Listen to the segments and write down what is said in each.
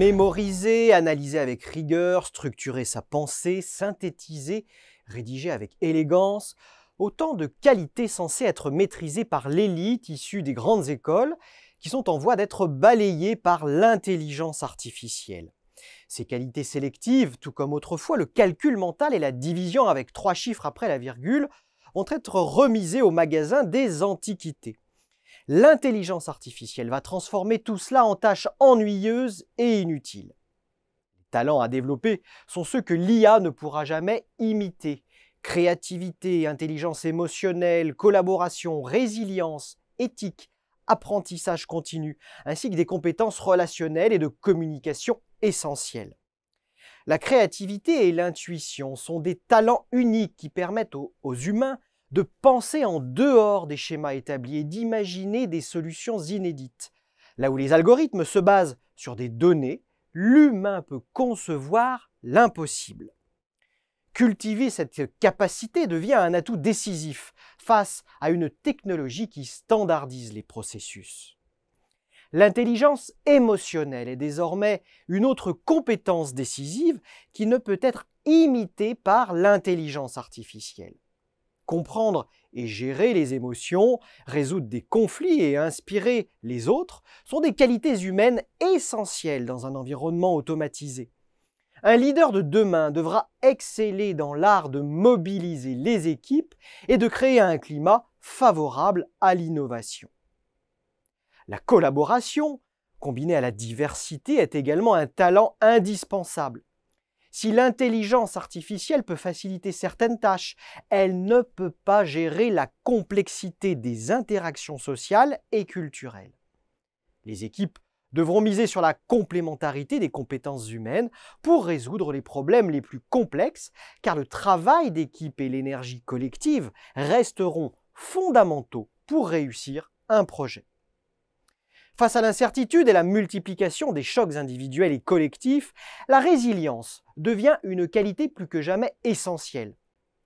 Mémoriser, analyser avec rigueur, structurer sa pensée, synthétiser, rédiger avec élégance, autant de qualités censées être maîtrisées par l'élite issue des grandes écoles qui sont en voie d'être balayées par l'intelligence artificielle. Ces qualités sélectives, tout comme autrefois le calcul mental et la division avec 3 chiffres après la virgule, vont être remisées au magasin des antiquités. L'intelligence artificielle va transformer tout cela en tâches ennuyeuses et inutiles. Les talents à développer sont ceux que l'IA ne pourra jamais imiter. Créativité, intelligence émotionnelle, collaboration, résilience, éthique, apprentissage continu, ainsi que des compétences relationnelles et de communication essentielles. La créativité et l'intuition sont des talents uniques qui permettent aux humains de penser en dehors des schémas établis et d'imaginer des solutions inédites. Là où les algorithmes se basent sur des données, l'humain peut concevoir l'impossible. Cultiver cette capacité devient un atout décisif face à une technologie qui standardise les processus. L'intelligence émotionnelle est désormais une autre compétence décisive qui ne peut être imitée par l'intelligence artificielle. Comprendre et gérer les émotions, résoudre des conflits et inspirer les autres sont des qualités humaines essentielles dans un environnement automatisé. Un leader de demain devra exceller dans l'art de mobiliser les équipes et de créer un climat favorable à l'innovation. La collaboration, combinée à la diversité, est également un talent indispensable. Si l'intelligence artificielle peut faciliter certaines tâches, elle ne peut pas gérer la complexité des interactions sociales et culturelles. Les équipes devront miser sur la complémentarité des compétences humaines pour résoudre les problèmes les plus complexes, car le travail d'équipe et l'énergie collective resteront fondamentaux pour réussir un projet. Face à l'incertitude et la multiplication des chocs individuels et collectifs, la résilience devient une qualité plus que jamais essentielle.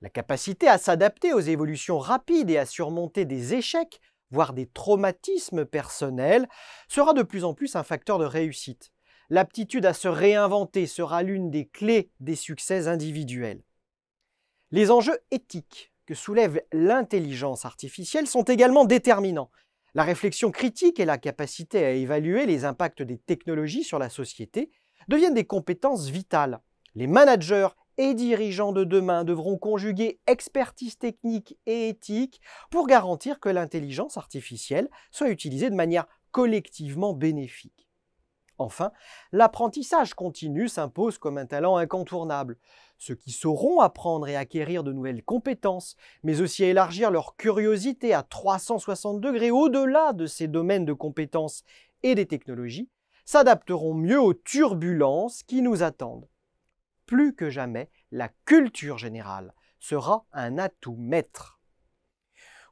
La capacité à s'adapter aux évolutions rapides et à surmonter des échecs, voire des traumatismes personnels, sera de plus en plus un facteur de réussite. L'aptitude à se réinventer sera l'une des clés des succès individuels. Les enjeux éthiques que soulève l'intelligence artificielle sont également déterminants. La réflexion critique et la capacité à évaluer les impacts des technologies sur la société deviennent des compétences vitales. Les managers et dirigeants de demain devront conjuguer expertise technique et éthique pour garantir que l'intelligence artificielle soit utilisée de manière collectivement bénéfique. Enfin, l'apprentissage continu s'impose comme un talent incontournable. Ceux qui sauront apprendre et acquérir de nouvelles compétences, mais aussi élargir leur curiosité à 360 degrés au-delà de ces domaines de compétences et des technologies, s'adapteront mieux aux turbulences qui nous attendent. Plus que jamais, la culture générale sera un atout maître.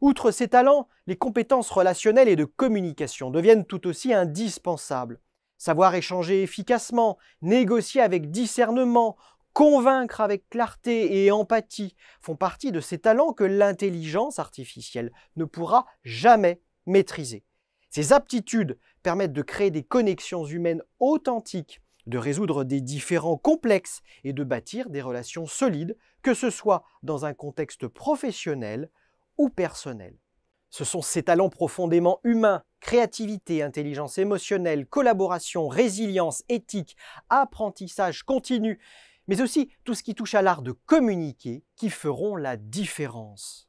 Outre ces talents, les compétences relationnelles et de communication deviennent tout aussi indispensables. Savoir échanger efficacement, négocier avec discernement, convaincre avec clarté et empathie font partie de ces talents que l'intelligence artificielle ne pourra jamais maîtriser. Ces aptitudes permettent de créer des connexions humaines authentiques, de résoudre des différends complexes et de bâtir des relations solides, que ce soit dans un contexte professionnel ou personnel. Ce sont ces talents profondément humains, créativité, intelligence émotionnelle, collaboration, résilience, éthique, apprentissage continu, mais aussi tout ce qui touche à l'art de communiquer qui feront la différence.